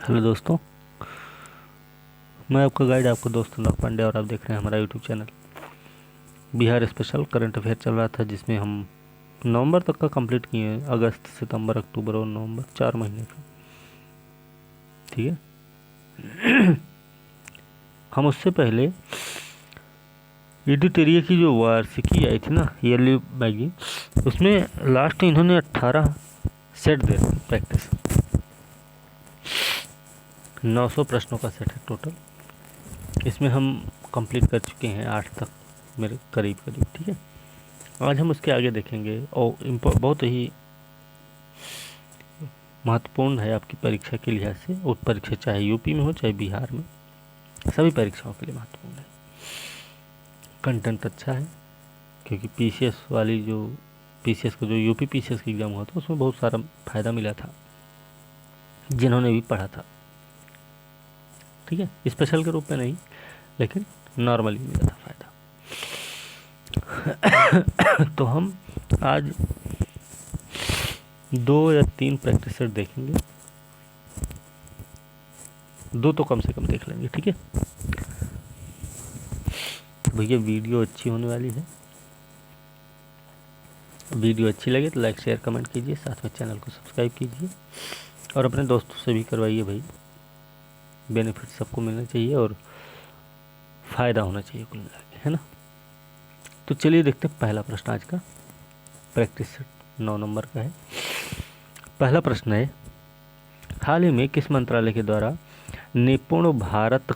Hello दोस्तों, मैं आपका गाइड, आपका दोस्त अनुराग पांडे, और आप देख रहे हैं हमारा YouTube channel Bihar special. Current affair चल रहा था जिसमें हम नवंबर तक का कंप्लीट किए हैं। अगस्त, सितंबर, अक्टूबर और नवंबर 4 महीने का। ठीक है। हम उससे पहले एडिटोरिया की जो वार्षिकी आई थी ना, ईयरली मैगजीन, उसमें लास्ट इन्होंने 18 सेट दे प्रैक्टिस। 900 प्रश्नों का सेट है टोटल। इसमें हम कंप्लीट कर चुके हैं 8 तक, मेरे करीब करीब। ठीक है, आज हम उसके आगे देखेंगे और बहुत ही महत्वपूर्ण है आपकी परीक्षा के लिहाज से। और परीक्षा चाहे यूपी में हो चाहे बिहार में, सभी परीक्षाओं के लिए महत्वपूर्ण है। कंटेंट अच्छा है क्योंकि पीसीएस वाली जो पीसीएस का जो यूपी पीसीएस का एग्ज़ाम हुआ था उसमें बहुत सारा फ़ायदा मिला था जिन्होंने भी पढ़ा था। ठीक है, स्पेशल के रूप में नहीं, लेकिन नॉर्मली मिला था फ़ायदा। तो हम आज 2 या 3 प्रैक्टिस सेट देखेंगे। 2 तो कम से कम देख लेंगे। ठीक है, तो भैया वीडियो अच्छी होने वाली है। वीडियो अच्छी लगे तो लाइक शेयर कमेंट कीजिए, साथ में चैनल को सब्सक्राइब कीजिए और अपने दोस्तों से भी करवाइए। भाई, बेनिफिट सबको मिलना चाहिए और फ़ायदा होना चाहिए कुल मिला के, है ना। तो चलिए देखते हैं पहला प्रश्न आज का। प्रैक्टिस सेट 9 नंबर का है। पहला प्रश्न है, हाल ही में किस मंत्रालय के द्वारा निपुण भारत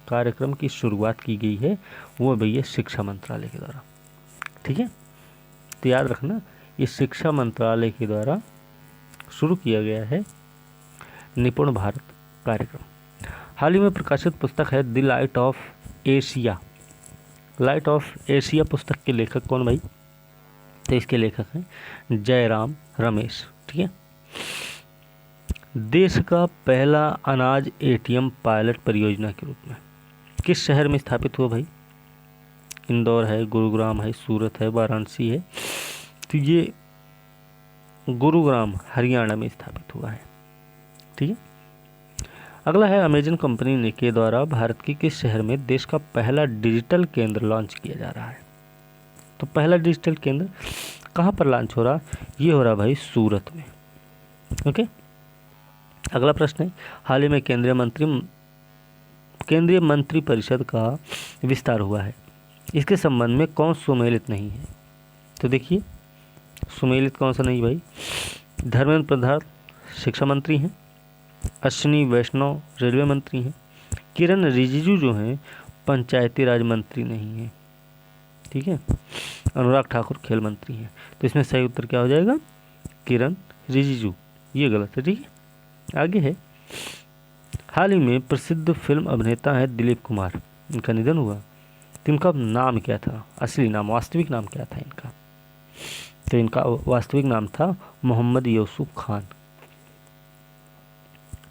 कार्यक्रम की शुरुआत की गई है? वो भैया शिक्षा मंत्रालय के द्वारा। ठीक है, तो याद रखना, ये शिक्षा मंत्रालय के द्वारा शुरू किया गया है निपुण भारत कार्यक्रम। हाल ही में प्रकाशित पुस्तक है the light of Asia. Light of Asia पुस्तक के लेखक कौन भाई? तो इसके लेखक हैं जयराम रमेश। ठीक है, देश का पहला अनाज एटीएम पायलट परियोजना के रूप में किस शहर में स्थापित हुआ भाई? इंदौर है, गुरुग्राम है, सूरत है, वाराणसी है। तो ये गुरुग्राम हरियाणा में स्थापित हुआ है। ठीक है, अगला है, अमेजन कंपनी ने के द्वारा भारत के किस शहर में देश का पहला डिजिटल केंद्र लॉन्च किया जा रहा है? तो पहला डिजिटल केंद्र कहाँ पर लॉन्च हो रहा? ये हो रहा भाई सूरत में। ओके, अगला प्रश्न है, हाल ही में केंद्रीय मंत्री परिषद का विस्तार हुआ है। इसके संबंध में कौन सुमेलित नहीं है? तो देखिए, सुमेलित कौन सा नहीं भाई? धर्मेंद्र प्रधान शिक्षा मंत्री हैं, अश्विनी वैष्णव रेलवे मंत्री हैं, किरण रिजिजू जो हैं पंचायती राज मंत्री नहीं हैं। ठीक है, अनुराग ठाकुर खेल मंत्री हैं। तो इसमें सही उत्तर क्या हो जाएगा? किरण रिजिजू। ये गलत है। ठीक है, आगे है, हाल ही में प्रसिद्ध फिल्म अभिनेता है दिलीप कुमार, इनका निधन हुआ। तो इनका नाम क्या था? असली नाम, वास्तविक नाम क्या था इनका? तो इनका वास्तविक नाम था मोहम्मद यूसुफ खान।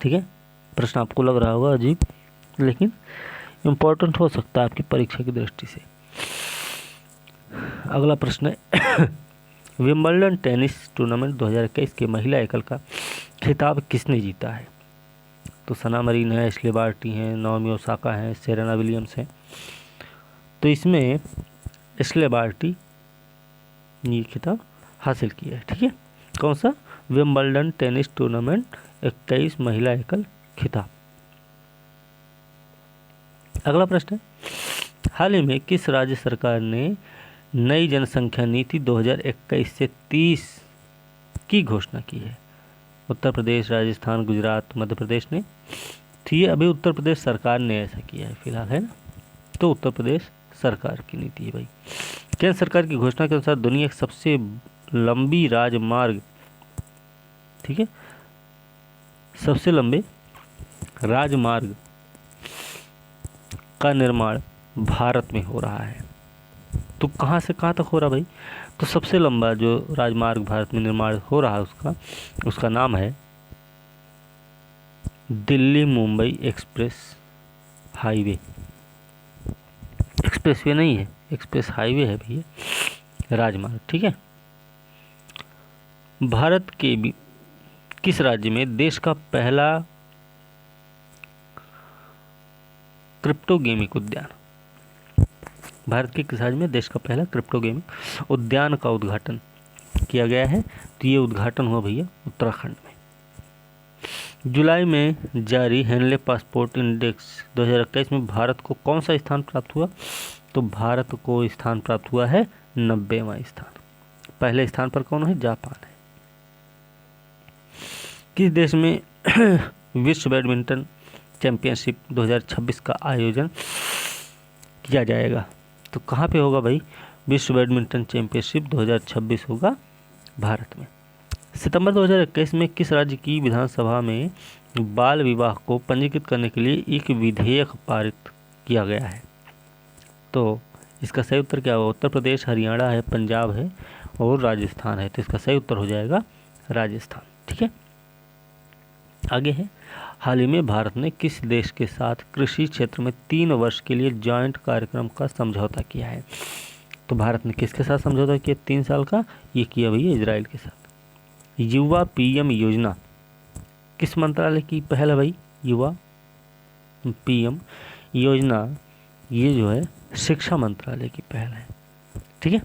ठीक है, प्रश्न आपको लग रहा होगा अजीब, लेकिन इम्पोर्टेंट हो सकता है आपकी परीक्षा की दृष्टि से। अगला प्रश्न है, विंबलडन टेनिस टूर्नामेंट 2021 के महिला एकल का खिताब किसने जीता है? तो सना मरीन है, एशले बार्टी हैं, नाओमी ओसाका हैं, सेरेना विलियम्स हैं। तो इसमें एशले बार्टी ने ये खिताब हासिल किया है। ठीक है, कौन सा? विंबलडन टेनिस टूर्नामेंट 21 महिला एकल खिताब। अगला प्रश्न है, हाल ही में किस राज्य सरकार ने नई जनसंख्या नीति 2021 से 30 की घोषणा की है? उत्तर प्रदेश, राजस्थान, गुजरात, मध्य प्रदेश ने। तो ये अभी उत्तर प्रदेश सरकार ने ऐसा किया है फिलहाल, है ना। तो उत्तर प्रदेश सरकार की नीति है भाई। केंद्र सरकार की घोषणा के अनुसार दुनिया की सबसे लंबी राजमार्ग, ठीक है, सबसे लंबे राजमार्ग का निर्माण भारत में हो रहा है। तो कहाँ से कहाँ तक हो रहा भाई? तो सबसे लंबा जो राजमार्ग भारत में निर्माण हो रहा है उसका नाम है Delhi Mumbai express highway. Expressway नहीं है, एक्सप्रेस हाईवे है भैया, राजमार्ग। ठीक है, भारत किस राज्य में देश का पहला क्रिप्टो गेमिंग उद्यान, भारत के किस राज्य में देश का पहला क्रिप्टो गेमिंग उद्यान का उद्घाटन किया गया है? तो ये उद्घाटन हुआ भैया उत्तराखंड में। जुलाई में जारी हेनले पासपोर्ट इंडेक्स 2021 में भारत को कौन सा स्थान प्राप्त हुआ? तो भारत को स्थान प्राप्त हुआ है 90वां स्थान। पहले स्थान पर कौन है? जापान है। किस देश में विश्व बैडमिंटन चैंपियनशिप 2026 का आयोजन किया जाएगा? तो कहाँ पे होगा भाई? विश्व बैडमिंटन चैंपियनशिप 2026 होगा भारत में। सितंबर 2021 में किस राज्य की विधानसभा में बाल विवाह को पंजीकृत करने के लिए एक विधेयक पारित किया गया है? तो इसका सही उत्तर क्या होगा? उत्तर प्रदेश, हरियाणा है, पंजाब है और राजस्थान है। तो इसका सही उत्तर हो जाएगा राजस्थान। ठीक है, आगे है, हाल ही में भारत ने किस देश के साथ कृषि क्षेत्र में 3 वर्ष के लिए जॉइंट कार्यक्रम का समझौता किया है? तो भारत ने किसके साथ समझौता किया 3 साल का? ये किया भैया इजराइल के साथ। युवा पीएम योजना किस मंत्रालय की पहल है भाई? युवा पीएम योजना ये जो है शिक्षा मंत्रालय की पहल है। ठीक है,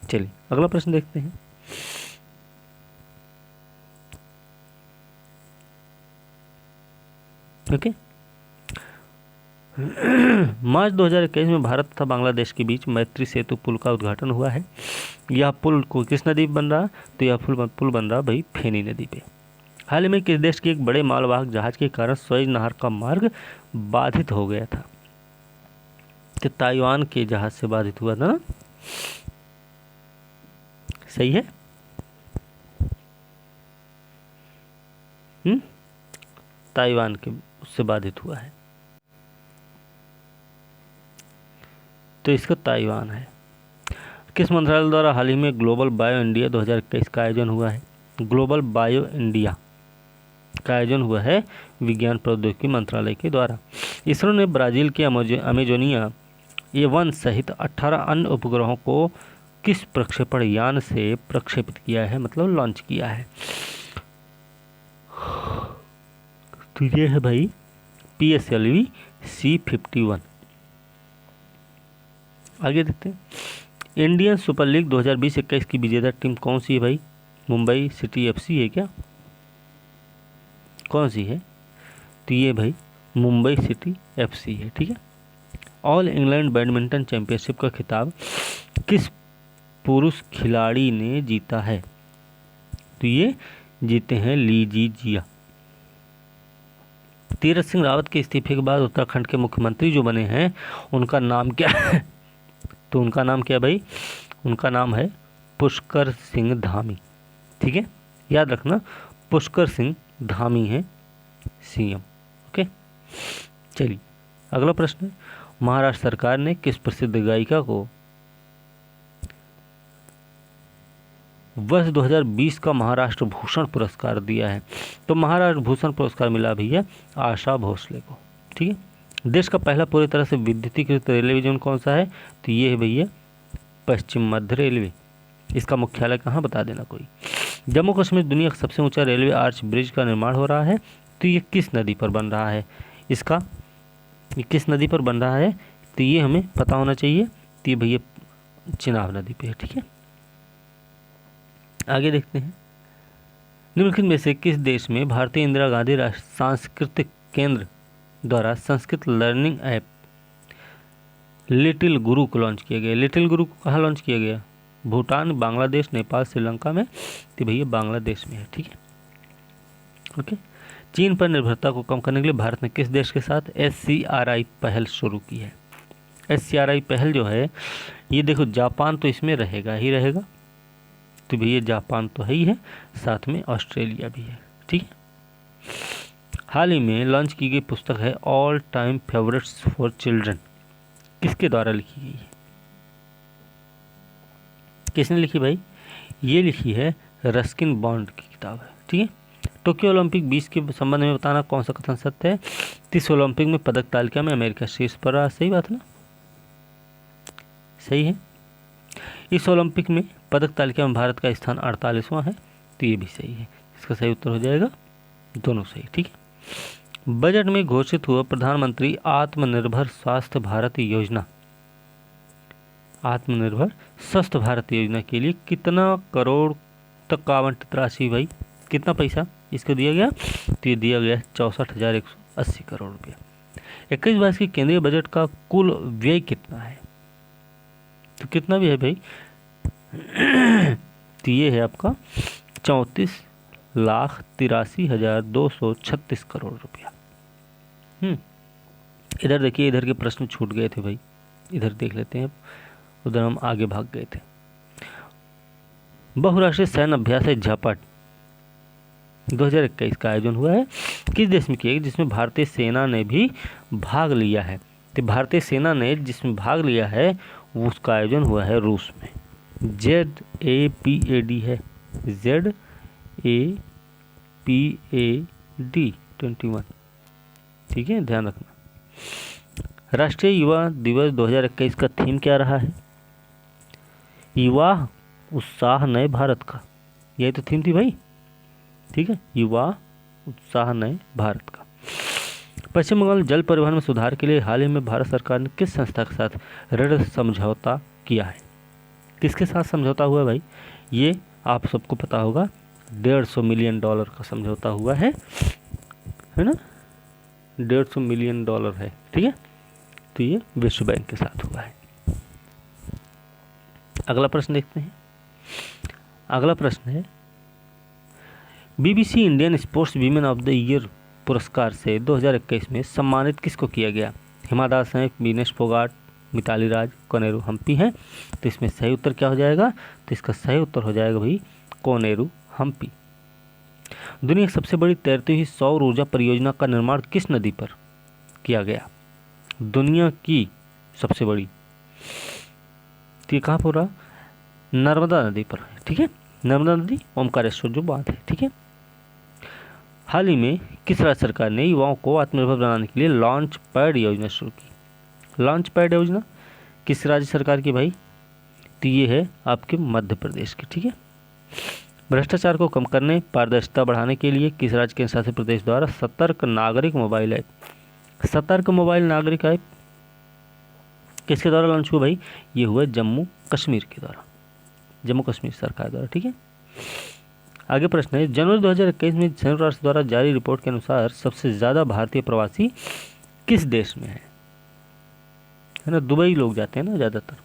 चलिए अगला प्रश्न देखते हैं। ओके, मार्च 2021 में भारत तथा बांग्लादेश के बीच मैत्री सेतु पुल का उद्घाटन हुआ है। यह पुल को किस नदी पर बन रहा? तो यह पुल बन रहा भाई फेनी नदी पे। हाल ही में किस देश के एक बड़े मालवाहक जहाज के कारण स्वेज नहर का मार्ग बाधित हो गया था? कि ताइवान के जहाज से बाधित हुआ था ना? सही है। ताइवान के उससे बाधित हुआ है, तो इसका ताइवान है। किस मंत्रालय द्वारा हाल ही में ग्लोबल बायो इंडिया 2021 का आयोजन हुआ है? ग्लोबल बायो इंडिया का आयोजन हुआ है विज्ञान प्रौद्योगिकी मंत्रालय के द्वारा। इसरो ने ब्राजील के अमेजोनिया A1 सहित 18 अन्य उपग्रहों को किस प्रक्षेपण यान से प्रक्षेपित किया है, मतलब लॉन्च किया है? तो ये है भाई PSLV C51। आगे देखते हैं, इंडियन सुपर लीग 2020-21 की विजेता टीम कौन सी है भाई? मुंबई सिटी FC है क्या? कौन सी है? तो ये भाई मुंबई सिटी FC है। ठीक है, ऑल इंग्लैंड बैडमिंटन चैंपियनशिप का खिताब किस पुरुष खिलाड़ी ने जीता है? तो ये जीते हैं ली जी जिया। तीरथ सिंह रावत के इस्तीफे के बाद उत्तराखंड के मुख्यमंत्री जो बने हैं उनका नाम क्या है? तो उनका नाम क्या भाई? उनका नाम है पुष्कर सिंह धामी। ठीक है, याद रखना पुष्कर सिंह धामी है CM। ओके, चलिए अगला प्रश्न है, महाराष्ट्र सरकार ने किस प्रसिद्ध गायिका को वर्ष 2020 का महाराष्ट्र भूषण पुरस्कार दिया है? तो महाराष्ट्र भूषण पुरस्कार मिला भैया आशा भोसले को। ठीक है, देश का पहला पूरी तरह से विद्युतीकृत रेलवे जोन कौन सा है? तो ये है भैया पश्चिम मध्य रेलवे। इसका मुख्यालय कहाँ बता देना कोई। जम्मू कश्मीर दुनिया का सबसे ऊंचा रेलवे आर्च ब्रिज का निर्माण हो रहा है, तो ये किस नदी पर बन रहा है? ये किस नदी पर बन रहा है? तो ये हमें पता होना चाहिए। तो ये भैया चिनाब नदी पे है। ठीक है, आगे देखते हैं, निम्नलिखित में से किस देश में भारतीय इंदिरा गांधी राष्ट्रीय सांस्कृतिक केंद्र द्वारा संस्कृत लर्निंग ऐप लिटिल गुरु को लॉन्च किया गया? लिटिल गुरु को कहाँ लॉन्च किया गया? भूटान, बांग्लादेश, नेपाल, श्रीलंका में। तो भैया बांग्लादेश में है। ठीक है, ओके, चीन पर निर्भरता को कम करने के लिए भारत ने किस देश के साथ SCRI पहल शुरू की है? SCRI पहल जो है ये देखो, जापान तो इसमें रहेगा ही रहेगा, तो भैया जापान तो है ही है, साथ में ऑस्ट्रेलिया भी है। ठीक है, हाल ही में लॉन्च की गई पुस्तक है all time favourites for children, किसके द्वारा लिखी गई है? किसने लिखी भाई? ये लिखी है रस्किन बॉन्ड की किताब है। ठीक है, टोक्यो ओलंपिक 20 के संबंध में बताना कौन सा कथन सत्य है? 30 ओलंपिक में पदक तालिका में अमेरिका शीर्ष पर रहा। सही बात ना? सही है। इस ओलंपिक में पदक तालिका में भारत का स्थान 48वां है, तो ये भी सही है। इसका सही उत्तर हो जाएगा दोनों सही। ठीक है। बजट में घोषित हुआ प्रधानमंत्री आत्मनिर्भर स्वास्थ्य भारत योजना, आत्मनिर्भर स्वस्थ भारत योजना के लिए कितना करोड़ तक का आवंटित राशि भाई, कितना पैसा इसको दिया गया? तो ये दिया गया 64,180 करोड़ रुपया। 21-22 के केंद्रीय बजट का कुल व्यय कितना है? तो कितना भी है भाई? तो ये है आपका 34,83,236 करोड़ रुपया। इधर देखिए, इधर के प्रश्न छूट गए थे भाई, इधर देख लेते हैं। उधर हम आगे भाग गए थे। बहुराष्ट्रीय सैन्य अभ्यास है झापट 2021 का आयोजन हुआ है किस देश में किया गया, जिसमें भारतीय सेना ने भी भाग लिया है? तो भारतीय सेना ने जिसमें भाग लिया है उसका आयोजन हुआ है रूस में। ZAPAD है, ZAPAD 21। ठीक है, ध्यान रखना। राष्ट्रीय युवा दिवस 2021 का थीम क्या रहा है? युवा उत्साह नए भारत का, यही तो थीम थी भाई। ठीक है, युवा उत्साह नए भारत का। पश्चिम बंगाल जल परिवहन में सुधार के लिए हाल ही में भारत सरकार ने किस संस्था के साथ ऋण समझौता किया है? किसके साथ समझौता हुआ है भाई? ये आप सबको पता होगा, $150 मिलियन का समझौता हुआ है ना? $150 मिलियन है। ठीक है, तो ये विश्व बैंक के साथ हुआ है। अगला प्रश्न देखते हैं। अगला प्रश्न है, BBC Indian sports women of the year पुरस्कार से 2021 में सम्मानित किसको किया गया? हिमा दास हैं, विनेश फोगाट, मिताली राज, कोनेरू हम्पी हैं। तो इसमें सही उत्तर क्या हो जाएगा? तो इसका सही उत्तर हो जाएगा भाई कोनेरू हम्पी। दुनिया की सबसे बड़ी तैरती हुई सौर ऊर्जा परियोजना का निर्माण किस नदी पर किया गया? दुनिया की सबसे बड़ी, तो ये कहाँ पर हो रहा? नर्मदा नदी पर है। ठीक है, नर्मदा नदी ओमकारेश्वर जो बात है। ठीक है। हाल ही में किस राज्य सरकार ने युवाओं को आत्मनिर्भर बनाने के लिए लॉन्च पैड योजना शुरू की? लॉन्च पैड योजना किस राज्य सरकार की भाई? तो ये है आपके मध्य प्रदेश की। ठीक है। भ्रष्टाचार को कम करने, पारदर्शिता बढ़ाने के लिए किस राज्य केंद्र शासित प्रदेश द्वारा सतर्क नागरिक मोबाइल ऐप, सतर्क मोबाइल नागरिक ऐप किसके द्वारा लॉन्च हुआ भाई? ये हुआ जम्मू कश्मीर के द्वारा, जम्मू कश्मीर सरकार द्वारा। ठीक है। आगे प्रश्न है, जनवरी 2021 में संयुक्त राष्ट्र द्वारा जारी रिपोर्ट के अनुसार सबसे ज़्यादा भारतीय प्रवासी किस देश में है ना? दुबई लोग जाते हैं ना ज़्यादातर,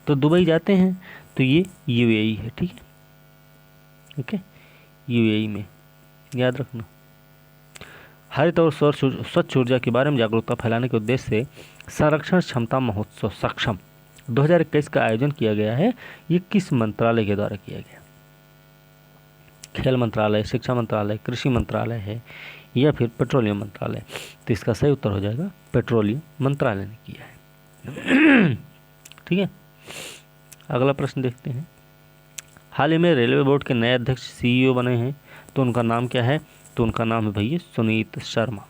तो दुबई जाते हैं, तो ये UAE है। ठीक है, ओके, UAE में, याद रखना। हरित और स्वच्छ ऊर्जा के बारे में जागरूकता फैलाने के उद्देश्य से संरक्षण क्षमता महोत्सव सक्षम 2021 का आयोजन किया गया है। ये किस मंत्रालय के द्वारा किया गया? खेल मंत्रालय, शिक्षा मंत्रालय, कृषि मंत्रालय है या फिर पेट्रोलियम मंत्रालय? तो इसका सही उत्तर हो जाएगा पेट्रोलियम मंत्रालय ने किया है। ठीक है। अगला प्रश्न देखते हैं। हाल ही में रेलवे बोर्ड के नए अध्यक्ष CEO बने हैं, तो उनका नाम क्या है? तो उनका नाम है भैया सुनीत शर्मा।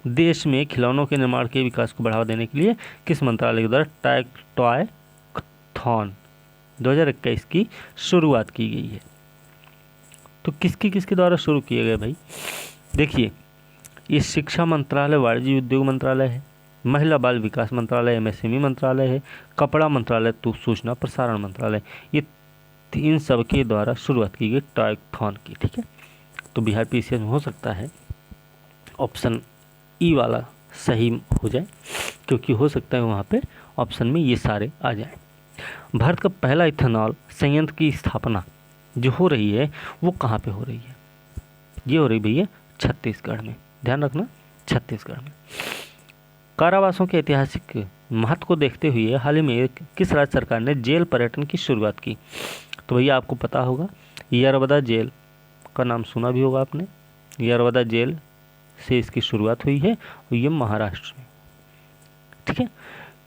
देश में खिलौनों के निर्माण के विकास को बढ़ावा देने के लिए किस मंत्रालय के द्वारा टॉय-थॉन 2021 की शुरुआत की गई है? तो किसके द्वारा शुरू किया गया भाई? देखिए, ये शिक्षा मंत्रालय, वाणिज्य उद्योग मंत्रालय है, महिला बाल विकास मंत्रालय, MSME मंत्रालय है, कपड़ा मंत्रालय, तो सूचना प्रसारण मंत्रालय, ये इन सब के द्वारा शुरुआत की गई टॉय-थॉन की। ठीक है, तो बिहार PCS में हो सकता है ऑप्शन E वाला सही हो जाए, क्योंकि हो सकता है वहाँ पे ऑप्शन में ये सारे आ जाएं। भारत का पहला इथेनॉल संयंत्र की स्थापना जो हो रही है वो कहाँ पे हो रही है? ये हो रही भैया छत्तीसगढ़ में, ध्यान रखना, छत्तीसगढ़ में। कारावासों के ऐतिहासिक महत्व को देखते हुए हाल ही में किस राज्य सरकार ने जेल पर्यटन की शुरुआत की? तो भैया आपको पता होगा, यरवदा जेल का नाम सुना भी होगा आपने। यरवदा जेल से इसकी शुरुआत हुई है और ये महाराष्ट्र में। ठीक है।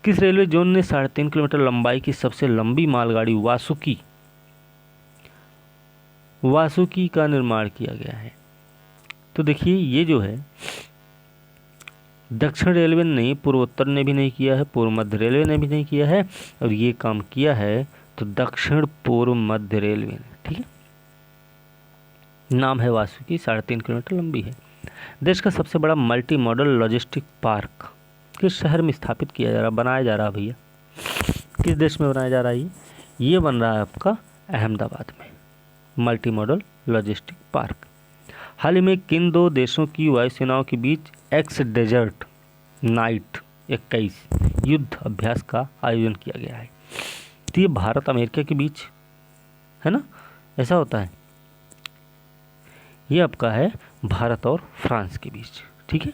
किस रेलवे जोन ने 3.5 किलोमीटर लंबाई की सबसे लंबी मालगाड़ी वासुकी का निर्माण किया गया है? तो देखिए, ये जो है दक्षिण रेलवे ने, पूर्वोत्तर ने भी नहीं किया है, पूर्व मध्य रेलवे ने भी नहीं किया है, और ये काम किया है तो दक्षिण पूर्व मध्य रेलवे ने। ठीक है, नाम है वासुकी, 3.5 किलोमीटर लंबी है। देश का सबसे बड़ा मल्टी मॉडल लॉजिस्टिक पार्क किस शहर में स्थापित किया जा रहा, बनाया जा रहा भैया, किस देश में बनाया जा रहा है ये बन रहा है आपका अहमदाबाद में, मल्टी मॉडल लॉजिस्टिक पार्क। हाल ही में किन 2 देशों की वायुसेनाओं के बीच एक्स डेजर्ट नाइट 21 युद्ध अभ्यास का आयोजन किया गया है? तो ये भारत अमेरिका के बीच है ना, ऐसा होता है। ये आपका है भारत और फ्रांस के बीच, ठीक है।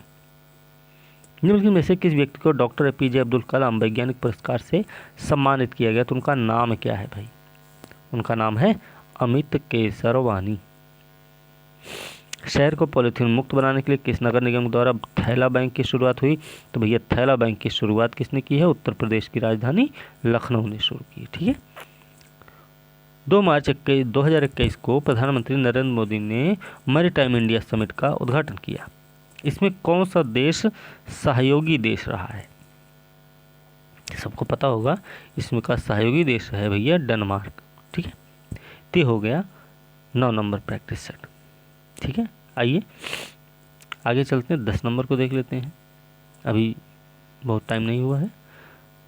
निम्नलिखित में से किस व्यक्ति को डॉक्टर एपीजे अब्दुल कलाम वैज्ञानिक पुरस्कार से सम्मानित किया गया? तो उनका नाम क्या है भाई? उनका नाम है अमित केसरवानी। शहर को पॉलीथीन मुक्त बनाने के लिए किस नगर निगम द्वारा थैला बैंक की शुरुआत हुई? तो भैया थैला बैंक की शुरुआत किसने की है? उत्तर प्रदेश की राजधानी लखनऊ ने शुरू की, ठीक है। 2 मार्च 2021 को प्रधानमंत्री नरेंद्र मोदी ने मैरीटाइम इंडिया समिट का उद्घाटन किया। इसमें कौन सा देश सहयोगी देश रहा है? सबको पता होगा, इसमें का सहयोगी देश है भैया डेनमार्क, ठीक है। ते हो गया 9 नंबर प्रैक्टिस सेट, ठीक है। आइए आगे चलते हैं, 10 नंबर को देख लेते हैं, अभी बहुत टाइम नहीं हुआ है।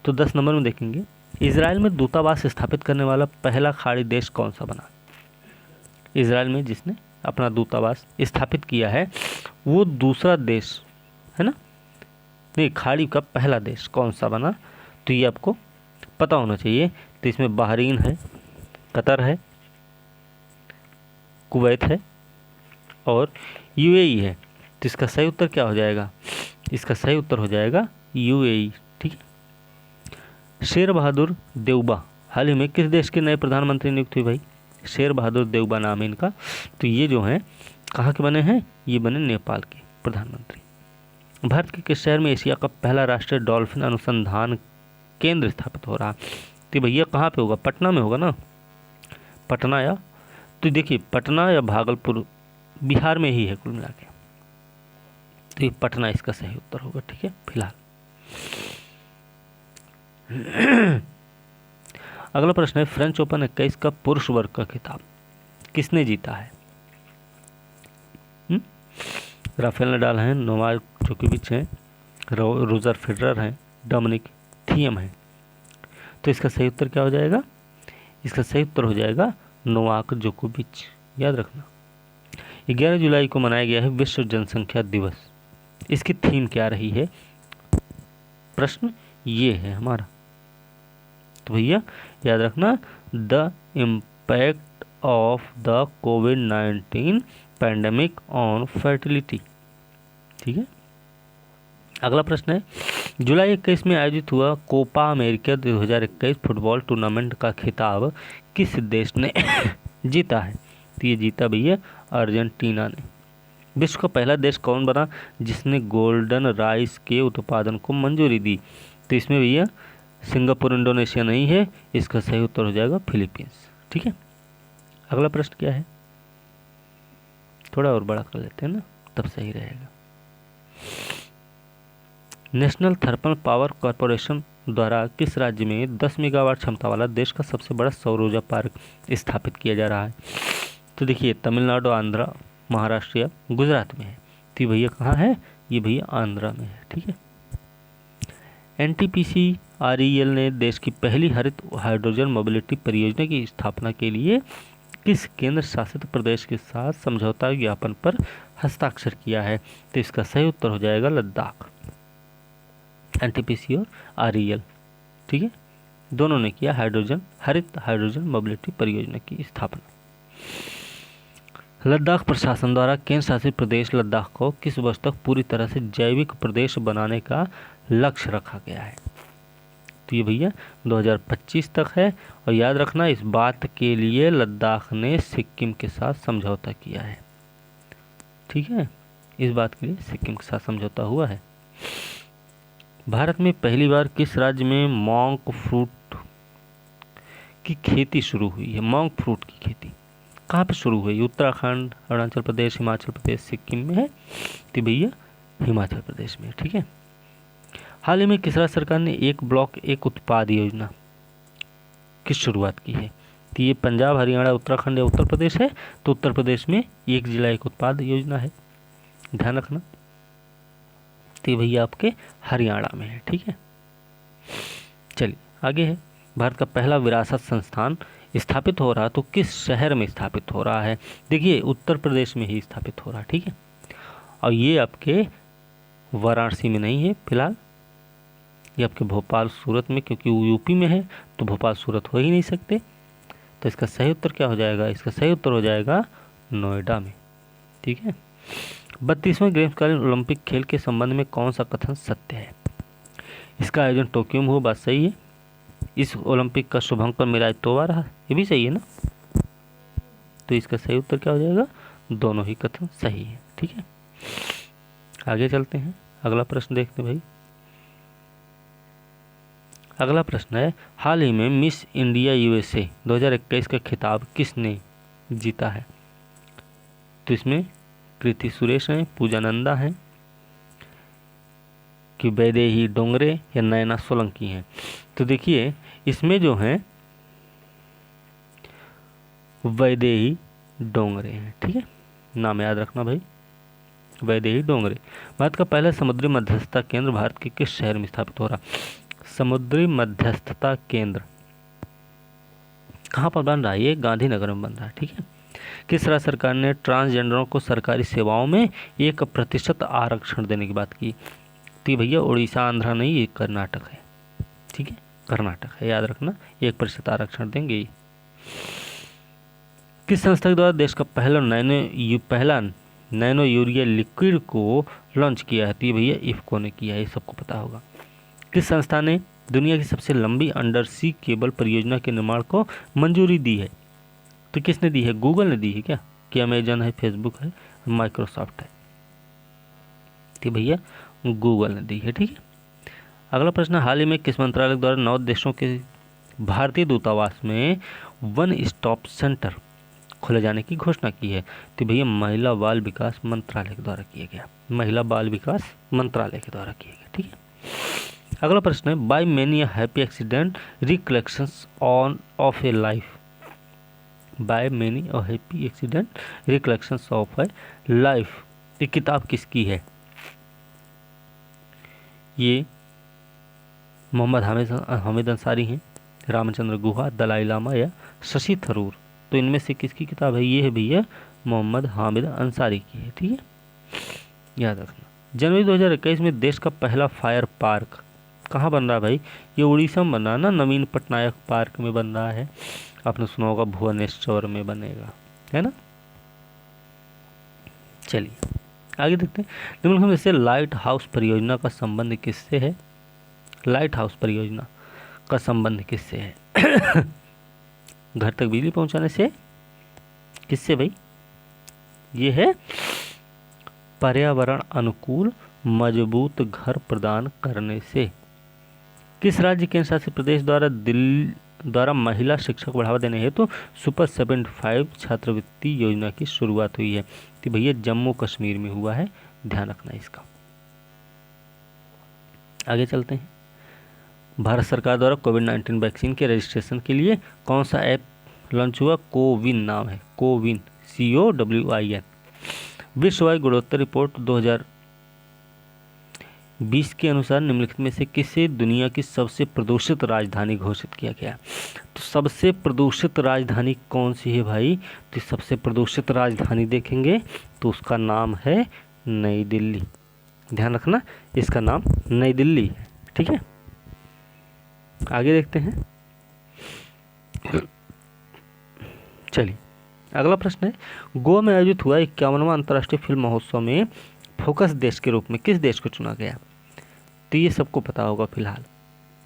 तो 10 नंबर में देखेंगे, इजराइल में दूतावास स्थापित करने वाला पहला खाड़ी देश कौन सा बना? इजराइल में जिसने अपना दूतावास स्थापित किया है वो दूसरा देश है ना, नहीं, खाड़ी का पहला देश कौन सा बना? तो ये आपको पता होना चाहिए। तो इसमें बहरीन है, कतर है, कुवैत है और यूएई है। तो इसका सही उत्तर क्या हो जाएगा? इसका सही उत्तर हो जाएगा यूएई, ठीक है। शेर बहादुर देउबा हाल ही में किस देश के नए प्रधानमंत्री नियुक्त हुए भाई? शेर बहादुर देउबा नाम है इनका। तो ये जो हैं कहाँ के बने हैं? ये बने नेपाल के प्रधानमंत्री। भारत के किस शहर में एशिया का पहला राष्ट्रीय डॉल्फिन अनुसंधान केंद्र स्थापित हो रहा? तो भैया कहाँ पे होगा? पटना में होगा ना, पटना या तो देखिए पटना या भागलपुर, बिहार में ही है कुल मिला के। तो ये पटना इसका सही उत्तर होगा, ठीक है फिलहाल। अगला प्रश्न है, फ्रेंच ओपन 21 का पुरुष वर्ग का खिताब किसने जीता है? राफेल नडाल हैं, नोवाक जोकोविच हैं, रोजर फेडरर हैं, डोमिनिक थियम हैं। तो इसका सही उत्तर क्या हो जाएगा? इसका सही उत्तर हो जाएगा नोवाक जोकोविच, याद रखना। 11 जुलाई को मनाया गया है विश्व जनसंख्या दिवस। इसकी थीम क्या रही है? प्रश्न ये है हमारा। तो भैया याद रखना, the impact of the covid pandemic on fertility, ठीक है। अगला प्रश्न है, जुलाई 21 में आयोजित हुआ कोपा अमेरिका 2021 फुटबॉल टूर्नामेंट का खिताब किस देश ने जीता है? तो ये जीता भैया अर्जेंटीना ने। विश्व का पहला देश कौन बना जिसने गोल्डन राइस के उत्पादन को मंजूरी दी? तो इसमें भैया सिंगापुर इंडोनेशिया नहीं है, इसका सही उत्तर हो जाएगा फिलीपींस, ठीक है। अगला प्रश्न क्या है? थोड़ा और बड़ा कर लेते हैं ना, तब सही रहेगा। नेशनल थर्मल पावर कॉरपोरेशन द्वारा किस राज्य में 10 मेगावाट क्षमता वाला देश का सबसे बड़ा सौर ऊर्जा पार्क स्थापित किया जा रहा है? तो देखिए तमिलनाडु, आंध्रा, महाराष्ट्र या गुजरात में है। तो भैया कहाँ है? ये भैया आंध्रा में है, ठीक है। NTPC-REL ने देश की पहली हरित हाइड्रोजन मोबिलिटी परियोजना की स्थापना के लिए किस केंद्र शासित प्रदेश के साथ समझौता ज्ञापन पर हस्ताक्षर किया है? तो इसका सही उत्तर हो जाएगा लद्दाख। NTPC और REL, ठीक है, दोनों ने किया हरित हाइड्रोजन मोबिलिटी परियोजना की स्थापना। लद्दाख प्रशासन द्वारा केंद्र शासित प्रदेश लद्दाख को किस वर्ष तक पूरी तरह से जैविक प्रदेश बनाने का लक्ष्य रखा गया है? तो ये भैया 2025 तक है। और याद रखना, इस बात के लिए लद्दाख ने सिक्किम के साथ समझौता किया है, ठीक है, इस बात के लिए सिक्किम के साथ समझौता हुआ है। भारत में पहली बार किस राज्य में मॉन्क फ्रूट की खेती शुरू हुई है? मॉन्क फ्रूट की खेती कहाँ पे शुरू हुई? उत्तराखंड, अरुणाचल प्रदेश, हिमाचल प्रदेश, सिक्किम में है। तो भैया हिमाचल प्रदेश में, ठीक है। हाल ही में किस राज्य सरकार ने एक ब्लॉक एक उत्पाद योजना की शुरुआत की है? तो ये पंजाब, हरियाणा, उत्तराखंड या उत्तर प्रदेश है, तो उत्तर प्रदेश में एक जिला एक उत्पाद योजना है, ध्यान रखना। तो ये भैया आपके हरियाणा में है, ठीक है। चलिए आगे है, भारत का पहला विरासत संस्थान स्थापित हो रहा तो किस शहर में स्थापित हो रहा है? देखिए उत्तर प्रदेश में ही स्थापित हो रहा, ठीक है। और ये आपके वाराणसी में नहीं है फिलहाल, ये आपके भोपाल सूरत में, क्योंकि वो यूपी में है तो भोपाल सूरत हो ही नहीं सकते। तो इसका सही उत्तर क्या हो जाएगा? इसका सही उत्तर हो जाएगा नोएडा में, ठीक है। 32वें ग्रीष्मकालीन ओलंपिक खेल के संबंध में कौन सा कथन सत्य है? इसका आयोजन टोक्यो में हुआ, बात सही है। इस ओलंपिक का शुभांकर मिराज तोवा रहा, ये भी सही है ना। तो इसका सही उत्तर क्या हो जाएगा? दोनों ही कथन सही है, ठीक है। आगे चलते हैं, अगला प्रश्न देखते हैं भाई। अगला प्रश्न है, हाल ही में मिस इंडिया यूएसए 2021 का खिताब किसने जीता है? तो इसमें कृति सुरेश हैं, पूजा नंदा हैं, कि वैदेही डोंगरे या नयना सोलंकी हैं। तो देखिए इसमें जो हैं वैदेही डोंगरे हैं, ठीक है, नाम याद रखना भाई, वैदेही डोंगरे। भारत का पहला समुद्री मध्यस्थता केंद्र भारत के किस शहर में स्थापित हो रहा? समुद्री मध्यस्थता केंद्र कहाँ पर बन रहा है? ये गांधीनगर में बन रहा है, ठीक है। किस राज्य सरकार ने ट्रांसजेंडरों को सरकारी सेवाओं में 1% आरक्षण देने की बात की? तो भैया उड़ीसा, आंध्रा नहीं, ये कर्नाटक है, ठीक है, कर्नाटक है, याद रखना, 1% आरक्षण देंगे। किस संस्था के द्वारा देश का पहला नैनो यूरिया लिक्विड को लॉन्च किया है? तो भैया इफ्को ने किया है, ये सबको पता होगा। किस संस्था ने दुनिया की सबसे लंबी अंडर सी केबल परियोजना के निर्माण को मंजूरी दी है? तो किसने दी है? गूगल ने दी है क्या? कि अमेजन है, फेसबुक है, माइक्रोसॉफ्ट है? तो भैया गूगल ने दी है, ठीक है। अगला प्रश्न, हाल ही में किस मंत्रालय द्वारा 9 देशों के भारतीय दूतावास में वन स्टॉप सेंटर खोले जाने की घोषणा की है? तो भैया महिला बाल विकास मंत्रालय के द्वारा किया गया, महिला बाल विकास मंत्रालय के द्वारा किया गया, ठीक है। अगला प्रश्न है, by many happy accident recollections of A life, by many happy accident recollections of A life, ये किताब किसकी है? ये मोहम्मद हामिद अंसारी हैं, रामचंद्र गुहा, दलाई लामा या शशि थरूर? तो इनमें से किसकी किताब है? ये है भैया मोहम्मद हामिद अंसारी की है, ठीक है, याद रखना। जनवरी 2021 में देश का पहला फायर पार्क कहाँ बन रहा है भाई? ये उड़ीसा में बन रहा है ना, नवीन पटनायक पार्क में बन रहा है, आपने सुना होगा भुवनेश्वर में बनेगा, है ना। चलिए आगे देखते हैं, निम्नलिखित में से लाइट हाउस परियोजना का संबंध किससे है? लाइट हाउस परियोजना का संबंध किससे है? घर तक बिजली पहुंचाने से? किससे भाई? ये है पर्यावरण अनुकूल मजबूत घर प्रदान करने से। किस राज्य केंद्र शासित प्रदेश द्वारा महिला शिक्षा को बढ़ावा देने हेतु सुपर 75 छात्रवृत्ति योजना की शुरुआत हुई है? तो भैया जम्मू कश्मीर में हुआ है, ध्यान रखना इसका। आगे चलते हैं, भारत सरकार द्वारा कोविड-19 वैक्सीन के रजिस्ट्रेशन के लिए कौन सा ऐप लॉन्च हुआ? कोविन नाम है, कोविन, COWIN। विश्व वायु गुणवत्ता रिपोर्ट 2020 के अनुसार निम्नलिखित में से किसे दुनिया की सबसे प्रदूषित राजधानी घोषित किया गया? तो सबसे प्रदूषित राजधानी कौन सी है भाई? तो सबसे प्रदूषित राजधानी देखेंगे तो उसका नाम है नई दिल्ली, ध्यान रखना, इसका नाम नई दिल्ली है, ठीक है। आगे देखते हैं, चलिए अगला प्रश्न है, गोवा में आयोजित हुआ 51वां अंतर्राष्ट्रीय फिल्म महोत्सव में फोकस देश के रूप में किस देश को चुना गया? तो ये सबको पता होगा फिलहाल,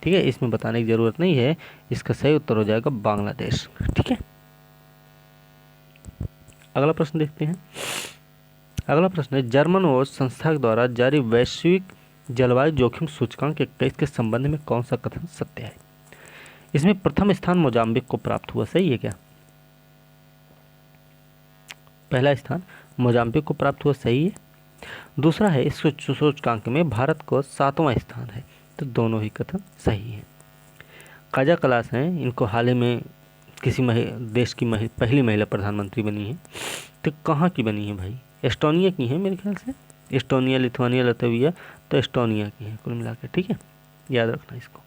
ठीक है, इसमें बताने की जरूरत नहीं है, इसका सही उत्तर हो जाएगा बांग्लादेश, ठीक है। अगला प्रश्न देखते हैं, अगला प्रश्न है, जर्मन वॉच संस्था के द्वारा जारी वैश्विक जलवायु जोखिम सूचकांक 21 के संबंध में कौन सा कथन सत्य है? इसमें प्रथम स्थान मोजाम्बिक को प्राप्त हुआ, सही है क्या? पहला स्थान मोजाम्बिक को प्राप्त हुआ, सही है। दूसरा है इस सूचकांक में भारत को 7वां स्थान है, तो दोनों ही कथन सही है। काजा कलास हैं, इनको हाल ही में किसी देश की पहली महिला प्रधानमंत्री बनी है। तो कहाँ की बनी है भाई? एस्टोनिया की है मेरे ख्याल से। एस्टोनिया, लिथुआनिया, लतविया, तो एस्टोनिया की है कुल मिलाकर, ठीक है, याद रखना इसको।